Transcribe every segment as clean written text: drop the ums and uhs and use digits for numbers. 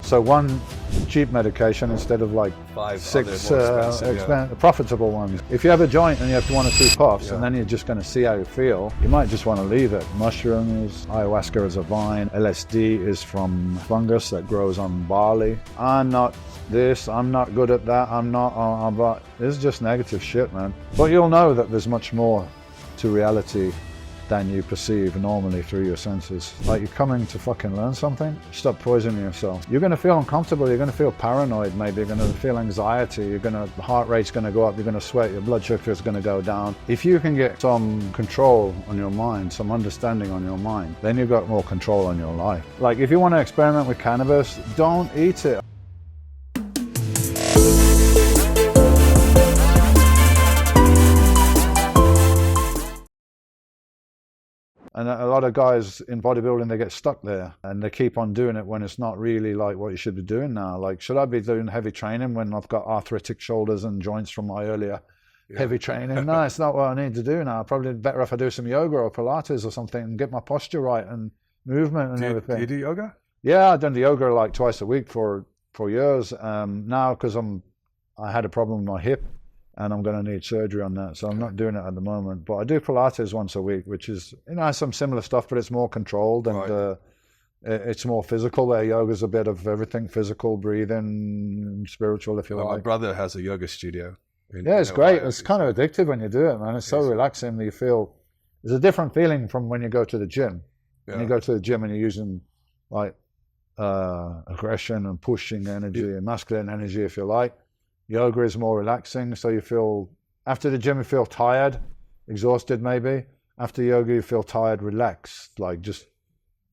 So one cheap medication instead of like 5 six other more expensive, profitable ones. If you have a joint and you have 1 or 2 puffs and then you're just going to see how you feel, you might just want to leave it. Mushrooms, ayahuasca is a vine, LSD is from fungus that grows on barley. I'm not this, I'm not good at that, but it's just negative shit, man. But you'll know that there's much more to reality than you perceive normally through your senses. Like, you're coming to fucking learn something, stop poisoning yourself. You're gonna feel uncomfortable, you're gonna feel paranoid maybe, you're gonna feel anxiety, heart rate's gonna go up, you're gonna sweat, your blood sugar is gonna go down. If you can get some control on your mind, some understanding on your mind, then you've got more control on your life. Like, if you wanna experiment with cannabis, don't eat it. And a lot of guys in bodybuilding, they get stuck there and they keep on doing it when it's not really like what you should be doing now. Like, should I be doing heavy training when I've got arthritic shoulders and joints from my earlier heavy training? No, it's not what I need to do now. Probably better if I do some yoga or Pilates or something and get my posture right and movement and everything. Do you do yoga? Yeah, I've done the yoga like twice a week for years. Now, because I had a problem with my hip, and I'm going to need surgery on that, so I'm not doing it at the moment. But I do Pilates once a week, which is, has some similar stuff, but it's more controlled and it's more physical. Where yoga's a bit of everything: physical, breathing, spiritual, if you like. My brother has a yoga studio. It's great. It's kind of addictive when you do it, man. It's so relaxing that you feel. There's a different feeling from when you go to the gym. When you go to the gym and you're using like aggression and pushing energy and masculine energy, if you like. Yoga is more relaxing, so you feel, after the gym you feel tired, exhausted maybe. After yoga you feel tired, relaxed, like just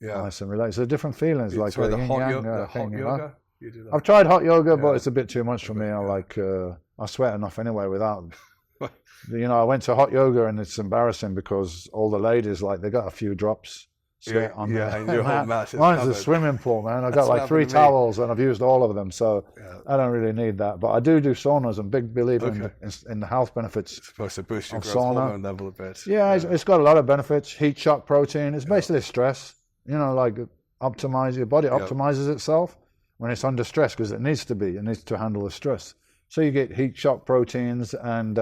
nice and relaxed. There's different feelings, like the hot thing, yoga? You do that? I've tried hot yoga, but it's a bit too much for me. I sweat enough anyway without. I went to hot yoga and it's embarrassing because all the ladies, like, they got a few drops. And your whole mat is Mine's covered. a swimming pool, man. I've got like 3 towels and I've used all of them, so I don't really need that. But I do saunas. I'm a big believer in the health benefits. It's supposed to boost your growth sauna. hormone level a bit. Yeah, it's got a lot of benefits. Heat shock protein. It's basically stress. Like optimize your body, optimizes itself when it's under stress because it needs to be. It needs to handle the stress. So you get heat shock proteins, and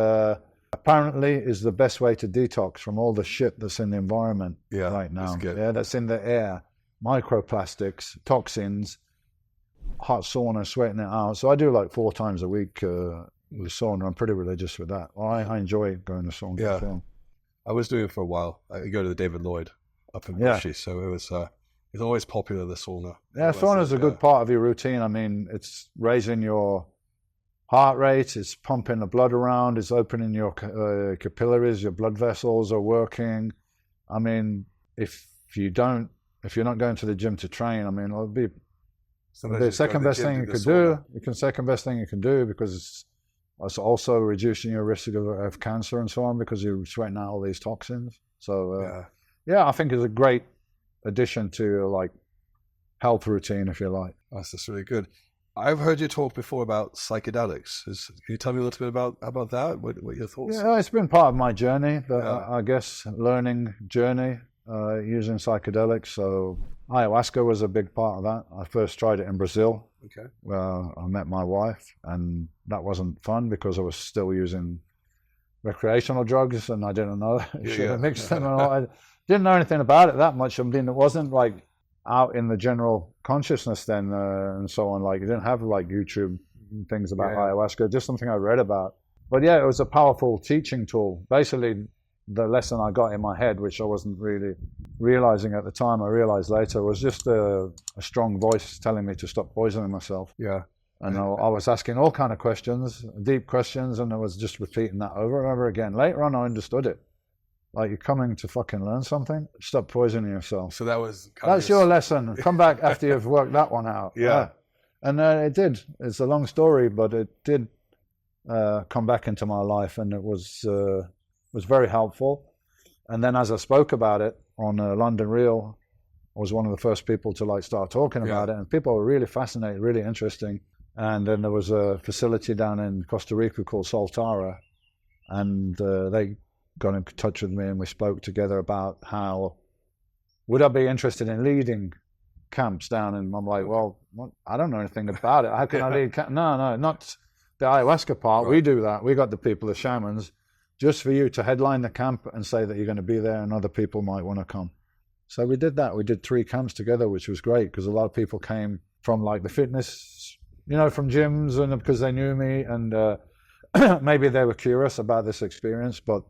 apparently is the best way to detox from all the shit that's in the environment right now. That's in the air, microplastics, toxins, hot sauna, sweating it out. So I do like 4 times a week with sauna. I'm pretty religious with that. I enjoy going to sauna. Yeah, I was doing it for a while. I go to the David Lloyd up in Bushy, so it was. It's always popular, the sauna. Yeah, sauna's a good part of your routine. I mean, it's raising your heart rate, it's pumping the blood around, it's opening your capillaries, your blood vessels are working. I mean, if you're not going to the gym to train, I mean, it'll be the second best thing you could do. Second best thing you can do, because it's also reducing your risk of cancer and so on, because you're sweating out all these toxins. So I think it's a great addition to your like health routine, if you like. That's really good. I've heard you talk before about psychedelics. Can you tell me a little bit about that? What are your thoughts? Yeah, it's been part of my journey, I guess, learning journey using psychedelics. So ayahuasca was a big part of that. I first tried it in Brazil. Okay. Where I met my wife, and that wasn't fun because I was still using recreational drugs, and I didn't know. I should have mixed them. And all. I didn't know anything about it that much. I mean, it wasn't like out in the general consciousness then and so on. Like, you didn't have like YouTube things about ayahuasca, just something I read about. But yeah, it was a powerful teaching tool. Basically, the lesson I got in my head, which I wasn't really realizing at the time, I realized later, was just a strong voice telling me to stop poisoning myself. Yeah. And I was asking all kind of questions, deep questions, and I was just repeating that over and over again. Later on, I understood it. Like, you're coming to fucking learn something, stop poisoning yourself. So that's your lesson. Come back after you've worked that one out. Yeah. And it did. It's a long story, but it did come back into my life, and it was very helpful. And then as I spoke about it on London Reel, I was one of the first people to like start talking about it, and people were really fascinated, really interesting. And then there was a facility down in Costa Rica called Soltara, and they got in touch with me, and we spoke together about how would I be interested in leading camps down, and I'm like, well, I don't know anything about it. How can I lead? No, not the ayahuasca part. Right. We do that. We got the people, the shamans, just for you to headline the camp and say that you're going to be there, and other people might want to come. So we did that. We did 3 camps together, which was great because a lot of people came from like the fitness, from gyms, and because they knew me, and maybe they were curious about this experience, but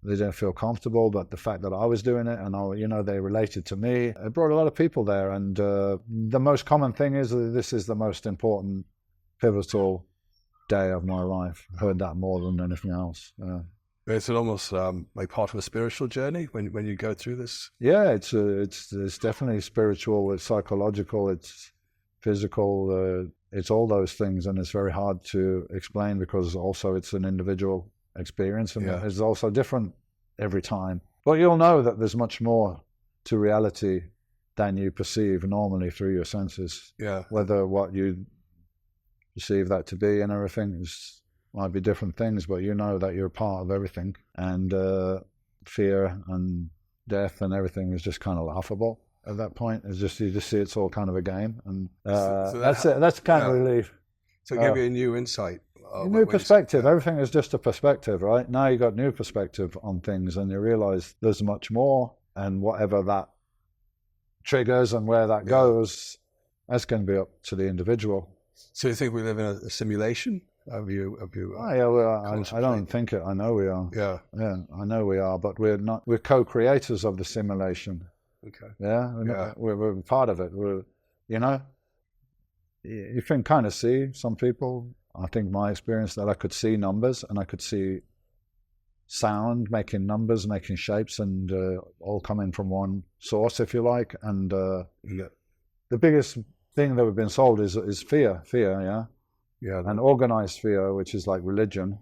they didn't feel comfortable. But the fact that I was doing it, and they related to me, it brought a lot of people there. And the most common thing is that this is the most important, pivotal day of my life. I heard that more than anything else. Is it almost like part of a spiritual journey when you go through this? Yeah, it's definitely spiritual. It's psychological. It's physical. It's all those things, and it's very hard to explain because also it's an individual experience, and it's also different every time. But you'll know that there's much more to reality than you perceive normally through your senses. Yeah. Whether what you perceive that to be and everything might be different things, but you know that you're part of everything, and fear and death and everything is just kind of laughable at that point. It's just, you just see it's all kind of a game, and so that's it. That's kind of relief. So it gave you a new insight. New perspective. Everything is just a perspective, right? Now you got new perspective on things, and you realize there's much more, and whatever that triggers and where that goes, that's going to be up to the individual. So you think we live in a simulation? Have you I don't think it. I know we are. Yeah, I know we are, but we're not. We're co-creators of the simulation. Okay. Yeah, we're part of it. You can kind of see some people. I think my experience that I could see numbers, and I could see sound making numbers, making shapes, and all coming from one source, if you like. And the biggest thing that we've been sold is fear, and organized fear, which is like religion,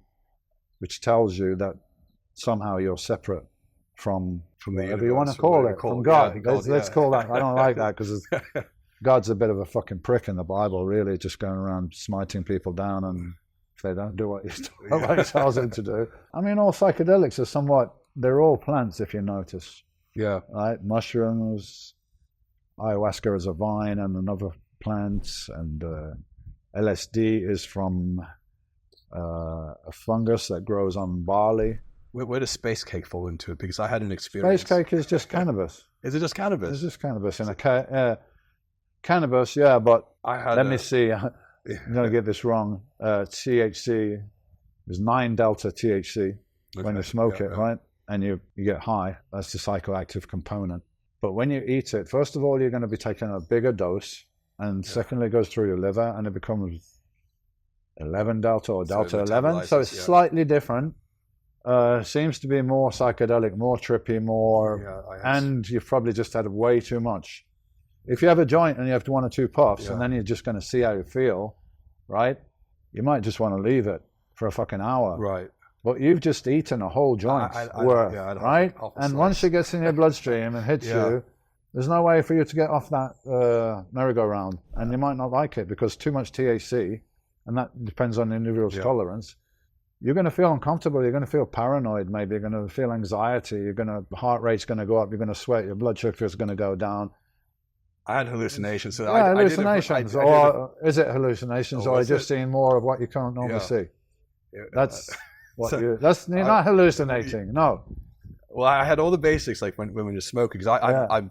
which tells you that somehow you're separate from whatever you want to call it, from God. Let's call that. I don't like that because God's a bit of a fucking prick in the Bible, really, just going around smiting people down, and if they don't do what he tells them to do. I mean, all psychedelics are they're all plants, if you notice. Yeah. Right? Mushrooms, ayahuasca is a vine and another plant, and LSD is from a fungus that grows on barley. Where does space cake fall into it? Because I had an experience. Space cake is just cannabis. Is it just cannabis? It's just cannabis. Cannabis, but let me see. I'm going to get this wrong. THC, there's 9 delta THC when you smoke it, right? And you get high. That's the psychoactive component. But when you eat it, first of all, you're going to be taking a bigger dose. And secondly, it goes through your liver, and it becomes 11 delta or delta 11. So it's slightly different. Seems to be more psychedelic, more trippy, and you've probably just had way too much. If you have a joint and you have 1 or 2 puffs, and then you're just going to see how you feel, right? You might just want to leave it for a fucking hour. Right. But you've just eaten a whole joint worth, right? And once it gets in your bloodstream and hits you, there's no way for you to get off that merry-go-round. And you might not like it because too much THC, and that depends on the individual's tolerance, you're going to feel uncomfortable. You're going to feel paranoid, maybe. You're going to feel anxiety. Heart rate's going to go up. You're going to sweat. Your blood sugar is going to go down. I had hallucinations. So hallucinations. Or is it hallucinations, or are you just seeing more of what you can't normally see? That's that's you're not hallucinating. No. Well, I had all the basics, like when you're smoking, because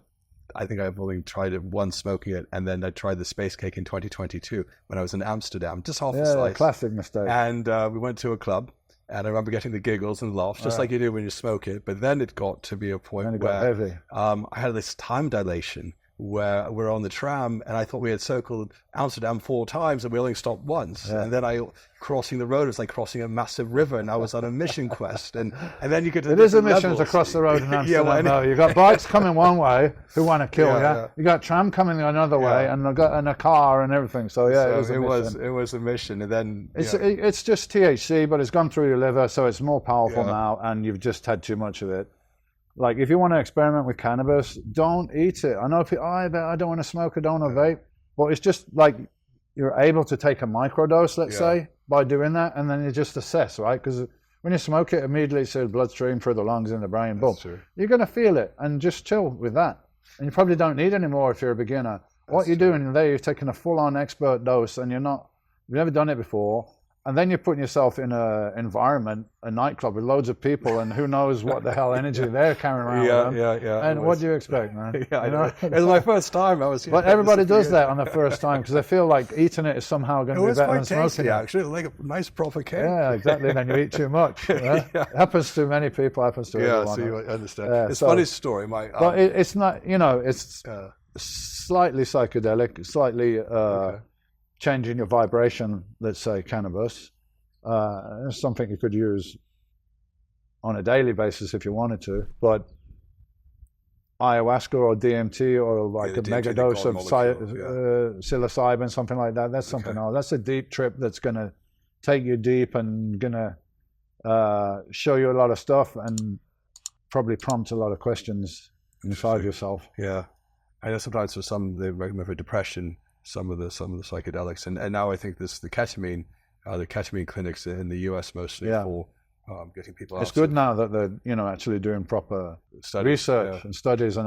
I think I've only tried it once, smoking it, and then I tried the space cake in 2022 when I was in Amsterdam, just half a slice. Classic mistake. And we went to a club, and I remember getting the giggles and laughs, just like you do when you smoke it. But then it got to be a point where I had this time dilation where we're on the tram, and I thought we had circled Amsterdam 4 times, and we only stopped once. And then crossing the road was like crossing a massive river, and I was on a mission quest. And then you get to there's missions across the road in Amsterdam. You got bikes coming one way who want to kill you. You got tram coming the another way, and a car and everything. So it was a mission. And then it's just THC, but it's gone through your liver, so it's more powerful now, and you've just had too much of it. Like, if you want to experiment with cannabis, don't eat it. I know people, I don't want to smoke, I don't want to vape. But it's just like you're able to take a microdose, let's say, by doing that, and then you just assess, right? Because when you smoke it, immediately it's through the bloodstream, through the lungs, in the brain, boom. You're going to feel it, and just chill with that. And you probably don't need any more if you're a beginner. What you're doing there, you're taking a full-on expert dose, and you've never done it before. And then you're putting yourself in an environment, a nightclub with loads of people, and who knows what the hell energy they're carrying around. Yeah. And what do you expect, man? Yeah, I know. It was my first time. But everybody does that on the first time because they feel like eating it is somehow going to be better than smoking it. Actually, like a nice proper cake. Yeah, exactly. Then you eat too much. Right? It happens to many people. Happens to everyone. So you understand. It's a funny story. But it's not. It's slightly psychedelic, slightly. Changing your vibration, let's say cannabis, is something you could use on a daily basis if you wanted to. But ayahuasca or DMT or like a mega dose of psilocybin, something like that, that's something else. That's a deep trip that's going to take you deep and going to show you a lot of stuff and probably prompt a lot of questions inside yourself. Yeah. I know sometimes for some, they recommend for depression, some of the psychedelics, and now I think the ketamine clinics in the US mostly for getting people out. It's good now that they're actually doing proper research and studies on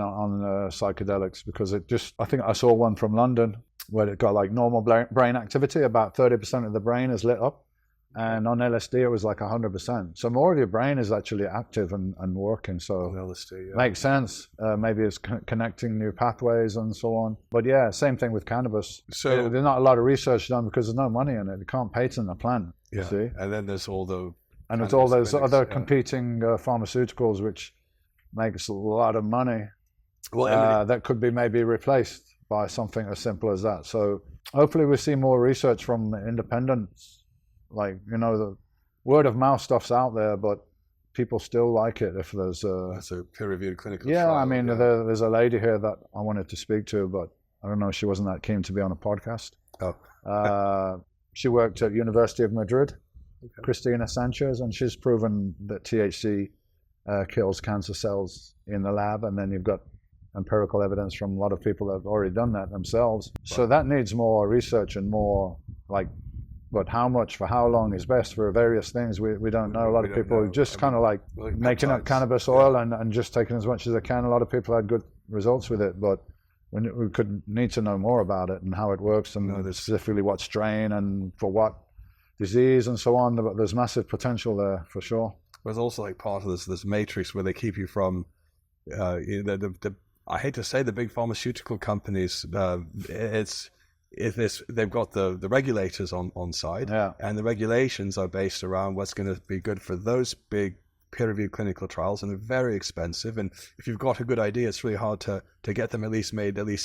psychedelics, because I think I saw one from London where it got like normal brain activity, about 30% of the brain is lit up, and on LSD it was like 100%. So more of your brain is actually active and working. So on LSD, makes sense. Maybe it's connecting new pathways and so on. But same thing with cannabis. So there's not a lot of research done because there's no money in it. You can't patent a plant. Yeah. See? And then there's all there's all those other competing pharmaceuticals which makes a lot of money. Well, that could be maybe replaced by something as simple as that. So hopefully we see more research from independents. Like, the word of mouth stuff's out there, but people still like it if there's that's a peer-reviewed clinical trial. I mean, there's a lady here that I wanted to speak to, but I don't know, she wasn't that keen to be on a podcast. She worked at University of Madrid, Cristina Sanchez, and she's proven that THC kills cancer cells in the lab, and then you've got empirical evidence from a lot of people that have already done that themselves. So that needs more research and more but how much for how long is best for various things we don't know. A lot of people just kind of like making up cannabis oil and just taking as much as they can. A lot of people had good results with it, but we need to know more about it and how it works and specifically what strain and for what disease and so on. But there's massive potential there for sure. There's also like part of this matrix where they keep you from I hate to say the big pharmaceutical companies. They've got the regulators on side, and the regulations are based around what's going to be good for those big peer-reviewed clinical trials, and they're very expensive. And if you've got a good idea, it's really hard to get them at least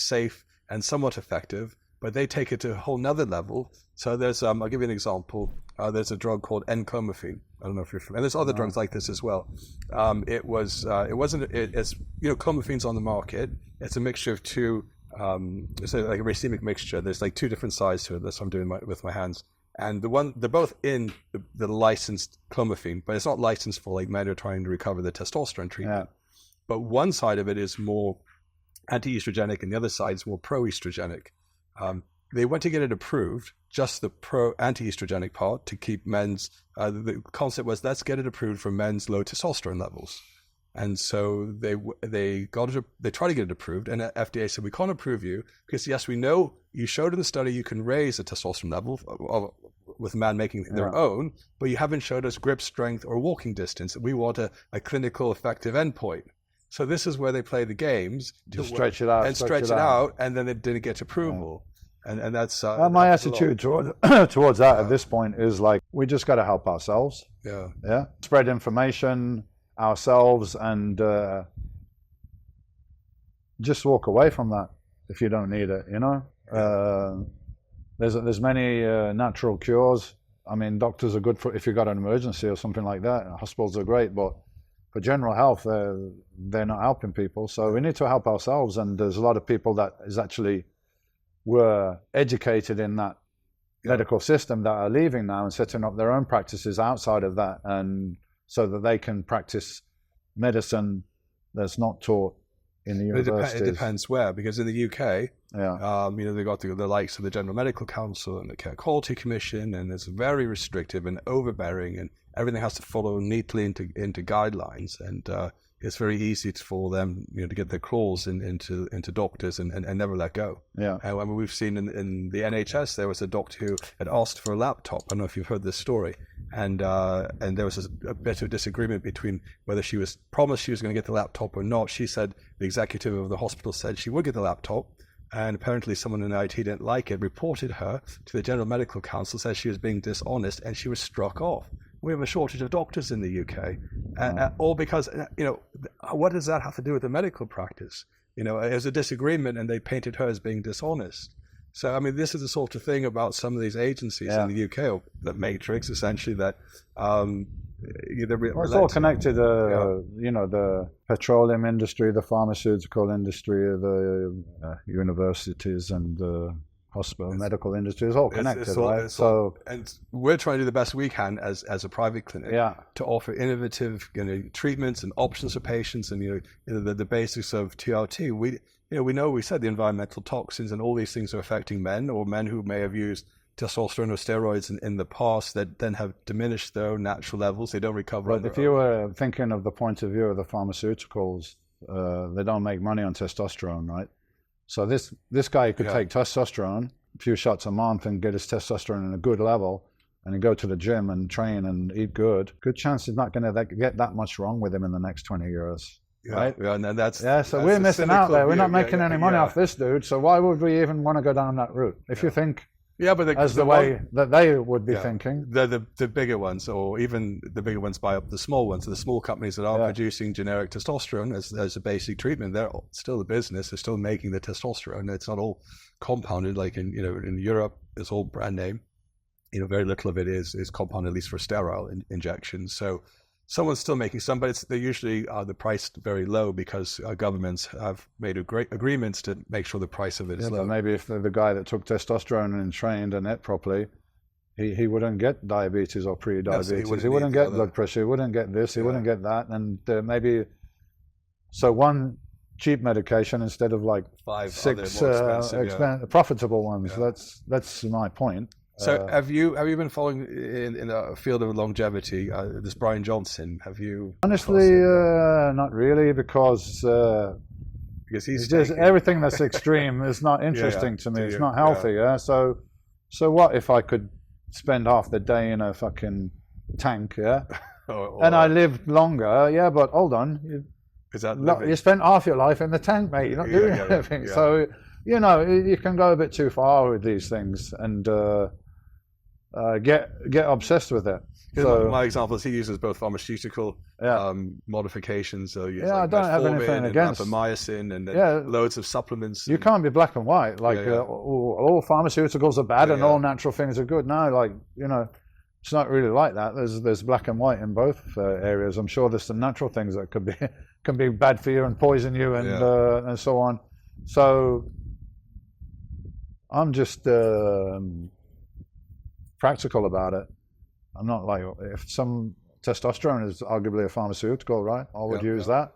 safe and somewhat effective. But they take it to a whole nother level. So there's I'll give you an example. There's a drug called Clomifene. I don't know if you're familiar. And there's other drugs like this as well. Clomifene's on the market. It's a mixture of two. It's like a racemic mixture. There's like two different sides to it. That's what I'm doing with my hands. And they're both in the licensed clomiphene, but it's not licensed for like men who are trying to recover the testosterone treatment. But one side of it is more anti-estrogenic and the other side is more pro-estrogenic. They went to get it approved, just the anti-estrogenic part, to keep men's, the concept was, let's get it approved for men's low testosterone levels. And so they tried to get it approved, and FDA said, we can't approve you because, yes, we know you showed in the study you can raise the testosterone level with a man making their own, but you haven't showed us grip strength or walking distance. We want a clinical effective endpoint. So this is where they play the games to stretch it out, and then it didn't get approval. And that's my attitude towards that at this point is like, we just got to help ourselves. Spread information ourselves and just walk away from that if you don't need it. There's many natural cures. I mean, doctors are good for if you've got an emergency or something like that. Hospitals are great, but for general health, they're not helping people. So we need to help ourselves. And there's a lot of people that were educated in that medical system that are leaving now and setting up their own practices outside of that, and so that they can practice medicine that's not taught in the universities. It depends where, because in the UK, they've got the likes of the General Medical Council and the Care Quality Commission, and it's very restrictive and overbearing, and everything has to follow neatly into guidelines. And it's very easy for them, to get their claws into doctors and never let go. Yeah. I mean, we've seen in the NHS, there was a doctor who had asked for a laptop. I don't know if you've heard this story. And there was a bit of disagreement between whether she was promised she was going to get the laptop or not. She said the executive of the hospital said she would get the laptop. And apparently someone in IT didn't like it, reported her to the General Medical Council, said she was being dishonest, and she was struck off. We have a shortage of doctors in the UK, all because, what does that have to do with the medical practice? It was a disagreement and they painted her as being dishonest. So, I mean, this is the sort of thing about some of these agencies in the UK, or the Matrix, essentially, that it's all connected, the petroleum industry, the pharmaceutical industry, the universities and the hospital medical industry is all connected, right? And we're trying to do the best we can as a private clinic to offer innovative treatments and options for patients, and the basics of TRT. We said the environmental toxins and all these things are affecting men, or men who may have used testosterone or steroids in the past that then have diminished their natural levels. They don't recover. But if you were thinking of the point of view of the pharmaceuticals, they don't make money on testosterone, right? So this guy could take testosterone, a few shots a month, and get his testosterone in a good level, and then go to the gym and train and eat good. Good chance he's not going to get that much wrong with him in the next 20 years. Right? Yeah, and that's so we're missing out there. We're not making any money off this dude. So why would we even want to go down that route? If you think but as the way that they would be thinking. The bigger ones, or even the bigger ones buy up the small ones. So the small companies that are producing generic testosterone as a basic treatment, they're still a business. They're still making the testosterone. It's not all compounded like in Europe. It's all brand name. Very little of it is compounded, at least for sterile injections. So someone's still making some, but they're usually the price very low because governments have made great agreements to make sure the price of it is low. But maybe if the guy that took testosterone and trained and ate properly, he wouldn't get diabetes or pre-diabetes. He wouldn't get blood pressure. He wouldn't get this. He wouldn't get that. And maybe so one cheap medication instead of like 5 6 more profitable ones. That's my point. So have you been following in the field of longevity, this Brian Johnson? Have you? Honestly, not really, because he's just everything that's extreme is not interesting to me. It's not healthy. So what if I could spend half the day in a fucking tank? And I lived longer. But hold on. Is that you spent half your life in the tank, mate. You're not doing anything. So you can go a bit too far with these things and get obsessed with it. So my example is he uses both pharmaceutical modifications. So I don't have anything against rapamycin and loads of supplements. You can't be black and white. All pharmaceuticals are bad and all natural things are good. No, it's not really like that. There's black and white in both areas. I'm sure there's some natural things that can be bad for you and poison you and so on. So I'm just practical about it. I'm not like, if some testosterone is arguably a pharmaceutical, right? I would use that.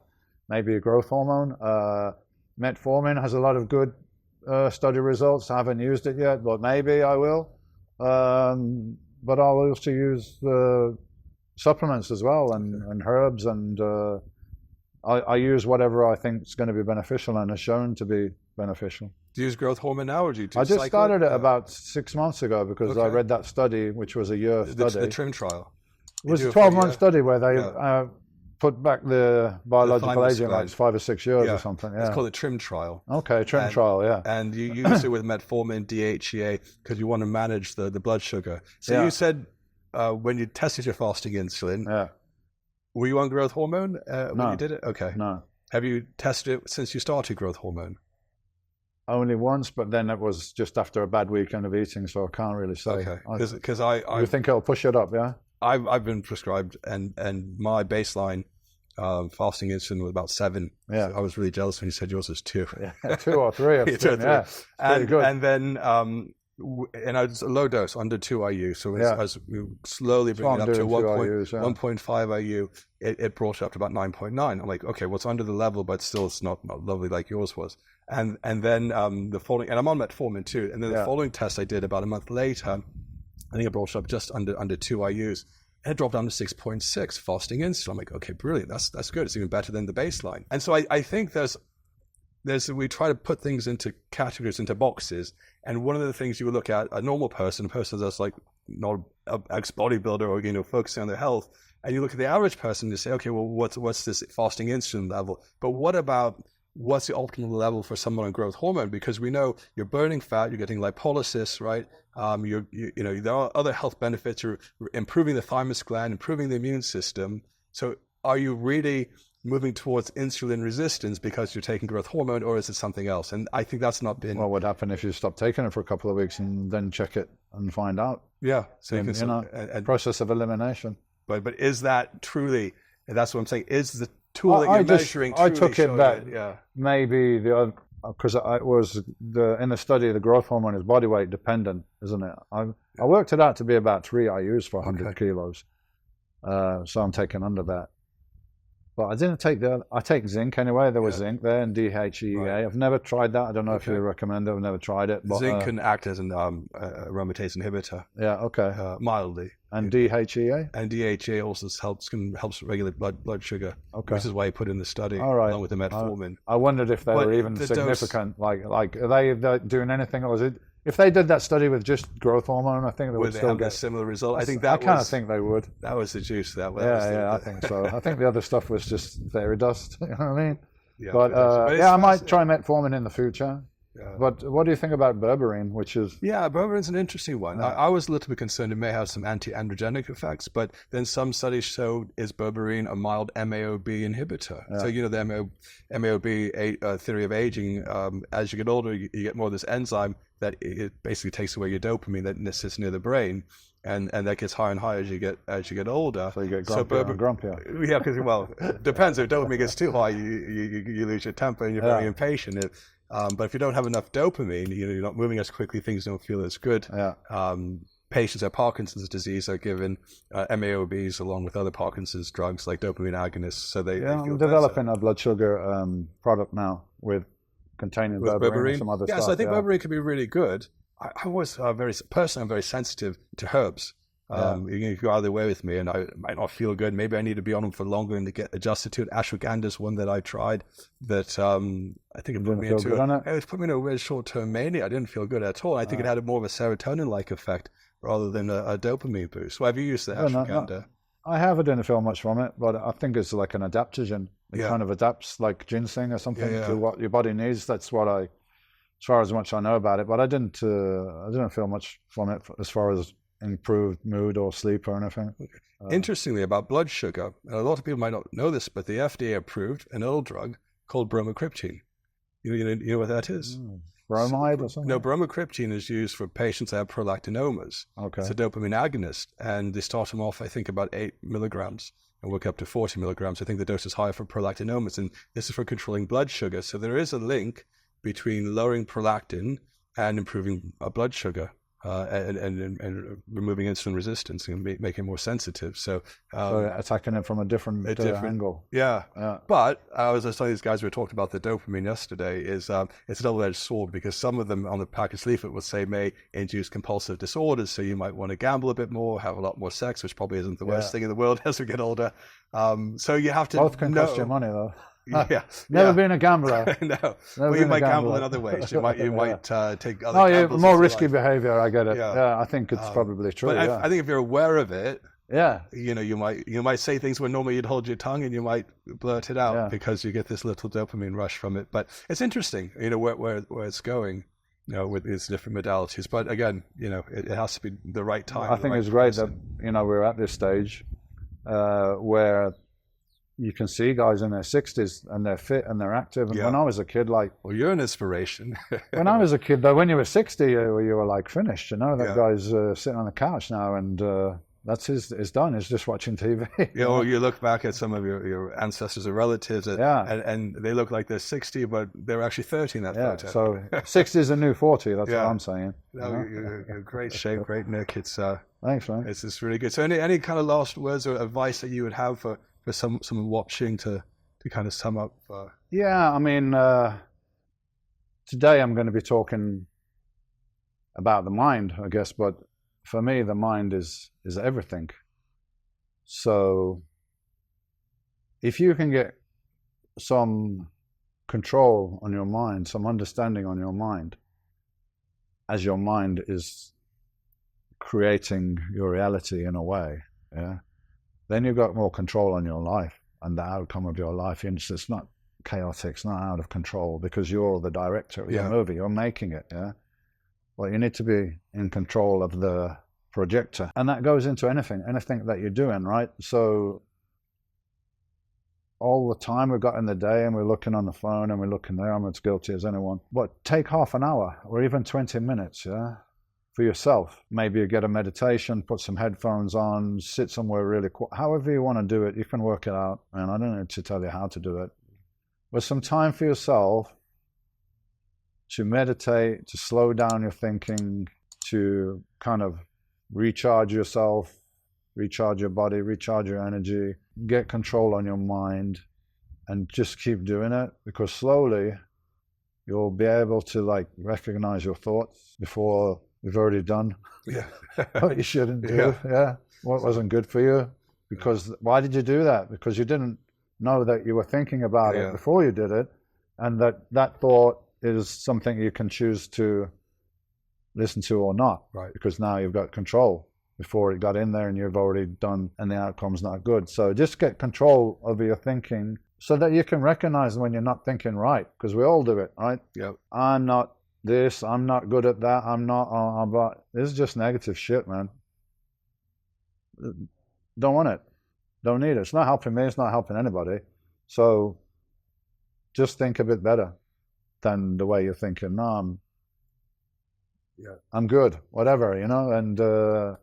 Maybe a growth hormone. Metformin has a lot of good study results. I haven't used it yet, but maybe I will. But I'll also use supplements as well and herbs, and I use whatever I think is going to be beneficial and is shown to be beneficial. Do you use growth hormone now, or do you I just started it about 6 months ago because I read that study, which was a year study. The TRIM trial. It was a 12-month study where they put back the biological aging like 5 or 6 years or something. It's called a TRIM trial. Okay, TRIM trial, And you use it with metformin, DHEA, because you want to manage the blood sugar. So you said when you tested your fasting insulin, were you on growth hormone when you did it? Okay. No. Have you tested it since you started growth hormone? Only once, but then it was just after a bad weekend of eating, so I can't really say. Okay. Because you think it'll push it up, yeah? I've been prescribed, and my baseline fasting insulin was about 7. Yeah. So I was really jealous when you said yours was 2. Yeah, 2 or 3. And then and I was a low dose, under 2 IU. So as we slowly bring it up to 1.5 IU, it brought it up to about 9.9. I'm like, okay, well, it's under the level, but still it's not lovely like yours was. And then the following, and I'm on metformin too. And then the following test I did about a month later, I think it brought it up just under 2 IUs. And it dropped down to 6.6 fasting insulin. I'm like, okay, brilliant. That's good. It's even better than the baseline. And so I think we try to put things into categories, into boxes. And one of the things you would look at, a normal person, a person that's like not an ex-bodybuilder or, you know, focusing on their health, and you look at the average person and you say, okay, well, what's this fasting insulin level? But what about what's the optimal level for someone on growth hormone? Because we know you're burning fat, you're getting lipolysis, right? You know, there are other health benefits. You're improving the thymus gland, improving the immune system. So are you really moving towards insulin resistance because you're taking growth hormone, or is it something else? And I think that's not been... Well, what would happen if you stop taking it for a couple of weeks and then check it and find out? Yeah. So you can, process of elimination. But is that truly, and that's what I'm saying, is the tool that you're measuring truly I took it that yeah. maybe the other, because it was in the study, the growth hormone is body weight dependent, isn't it? I worked it out to be about 3 IUs for 100 kilos. So I'm taking under that. But I didn't take I take zinc anyway. There was zinc there and DHEA. Right. I've never tried that. I don't know if you recommend it. I've never tried it. But, zinc can act as an aromatase inhibitor. Yeah, okay. Mildly. And DHEA? And DHEA also helps regulate blood sugar. Okay. Which is why you put in the study along with the metformin. I wondered if they were even significant. Like, are they doing anything, or is it? If they did that study with just growth hormone, I think they would still get a similar result. I think I kind of think they would. That was the juice. I think so. I think the other stuff was just fairy dust. You know what I mean? Yeah, but I might try metformin in the future. Yeah. But what do you think about berberine, which is... Yeah, berberine's an interesting one. I was a little bit concerned it may have some anti-androgenic effects, but then some studies showed is berberine a mild MAOB inhibitor. Yeah. So, you know, the MAOB theory of aging, as you get older, you get more of this enzyme that it basically takes away your dopamine that sits near the brain. And that gets higher and higher as you get older. So you get grumpier and grumpier. Yeah, because, well, it depends. If dopamine gets too high, you lose your temper and you're very impatient. But if you don't have enough dopamine, you're not moving as quickly, things don't feel as good. Yeah. Patients with Parkinson's disease are given MAOBs along with other Parkinson's drugs like dopamine agonists. So they feel I'm developing a blood sugar product now containing berberine and some other stuff. So I think berberine could be really good. I was I'm very sensitive to herbs. You go either way with me, and I might not feel good. Maybe I need to be on them for longer and to get adjusted to it. Ashwagandha is one that I tried that I think it put me into a weird short-term mania. I didn't feel good at all. I think it had more of a serotonin-like effect rather than a dopamine boost. So have you used the ashwagandha? I have. I didn't feel much from it, but I think it's like an adaptogen. It kind of adapts like ginseng or something to what your body needs. That's what as far as much I know about it. But I didn't feel much from it as far as improved mood or sleep or anything. Interestingly, about blood sugar, and a lot of people might not know this, but the FDA approved an old drug called bromocriptine. You know what that is? Bromide or something? No, bromocriptine is used for patients that have prolactinomas. Okay. It's a dopamine agonist, and they start them off, I think, about 8 milligrams and work up to 40 milligrams. I think the dose is higher for prolactinomas, and this is for controlling blood sugar. So there is a link between lowering prolactin and improving blood sugar. And removing insulin resistance and making it more sensitive. So attacking it from a different angle. Yeah. But as I saw these guys were talking about the dopamine yesterday, it's a double-edged sword because some of them on the package leaflet will say may induce compulsive disorders. So you might want to gamble a bit more, have a lot more sex, which probably isn't the worst thing in the world as we get older. So you have to both can cost you money though. Never been a gambler. No. Well, you might gamble in other ways. You might take other gambles. More risky behavior. I get it. Yeah, I think it's probably true. But I think if you're aware of it, you might say things where normally you'd hold your tongue and you might blurt it out because you get this little dopamine rush from it. But it's interesting, where it's going. With its different modalities. But again, it has to be the right time. I think it's great that we're at this stage where you can see guys in their 60s and they're fit and they're active. And when I was a kid, well, you're an inspiration. When I was a kid, though, when you were 60, you were like finished. That guy's sitting on the couch now, and that's his done. He's just watching TV. Or you look back at some of your ancestors or relatives, and they look like they're 60, but they're actually 30 in that photo. So 60 is a new 40. That's what I'm saying. No, you're in great shape, great Nick. It's thanks, man. It's really good. So any kind of last words or advice that you would have for someone watching to kind of sum up? Yeah, I mean, today I'm going to be talking about the mind, I guess, but for me, the mind is everything. So if you can get some control on your mind, some understanding on your mind, as your mind is creating your reality in a way, yeah, then you've got more control on your life and the outcome of your life. It's not chaotic, it's not out of control, because you're the director of the movie, you're making it, yeah. Well, you need to be in control of the projector, and that goes into anything that you're doing, right? So all the time we've got in the day, and we're looking on the phone and we're looking there, I'm as guilty as anyone, but take half an hour or even 20 minutes, yeah, for yourself. Maybe you get a meditation, put some headphones on, sit somewhere really quiet. However you want to do it, you can work it out, and I don't need to tell you how to do it. But some time for yourself to meditate, to slow down your thinking, to kind of recharge yourself, recharge your body, recharge your energy, get control on your mind, and just keep doing it, because slowly you'll be able to like recognize your thoughts before you've already done what you shouldn't do, what wasn't good for you. Because why did you do that? Because you didn't know that you were thinking about it before you did it, and that thought is something you can choose to listen to or not, right? Because now you've got control. Before it got in there and you've already done, and the outcome's not good. So just get control over your thinking so that you can recognize when you're not thinking right, because we all do it, right? Yep. I'm not this, I'm not good at that, I'm not, but this is just negative shit, man. Don't want it. Don't need it. It's not helping me, it's not helping anybody. So just think a bit better than the way you're thinking. No, I'm good, whatever, you know, and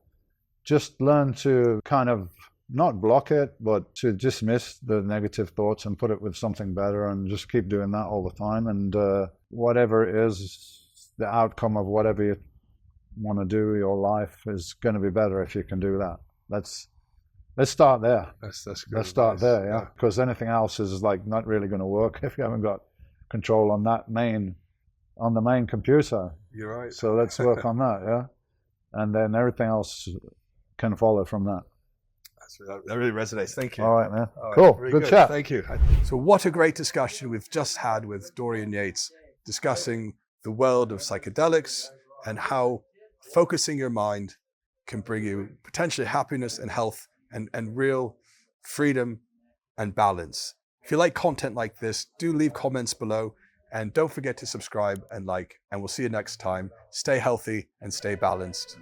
just learn to kind of not block it, but to dismiss the negative thoughts and put it with something better, and just keep doing that all the time. And whatever it is, the outcome of whatever you want to do, your life is going to be better if you can do that. Let's start there. That's good. Let's start there, yeah. Because anything else is like not really going to work if you haven't got control on that on the main computer. You're right. So let's work on that, yeah. And then everything else can follow from that. That really resonates. Thank you. All right, man. All right. Cool. Good chat. Thank you. So what a great discussion we've just had with Dorian Yates, discussing the world of psychedelics and how focusing your mind can bring you potentially happiness and health and real freedom and balance. If you like content like this, do leave comments below, and don't forget to subscribe and like, and we'll see you next time. Stay healthy and stay balanced.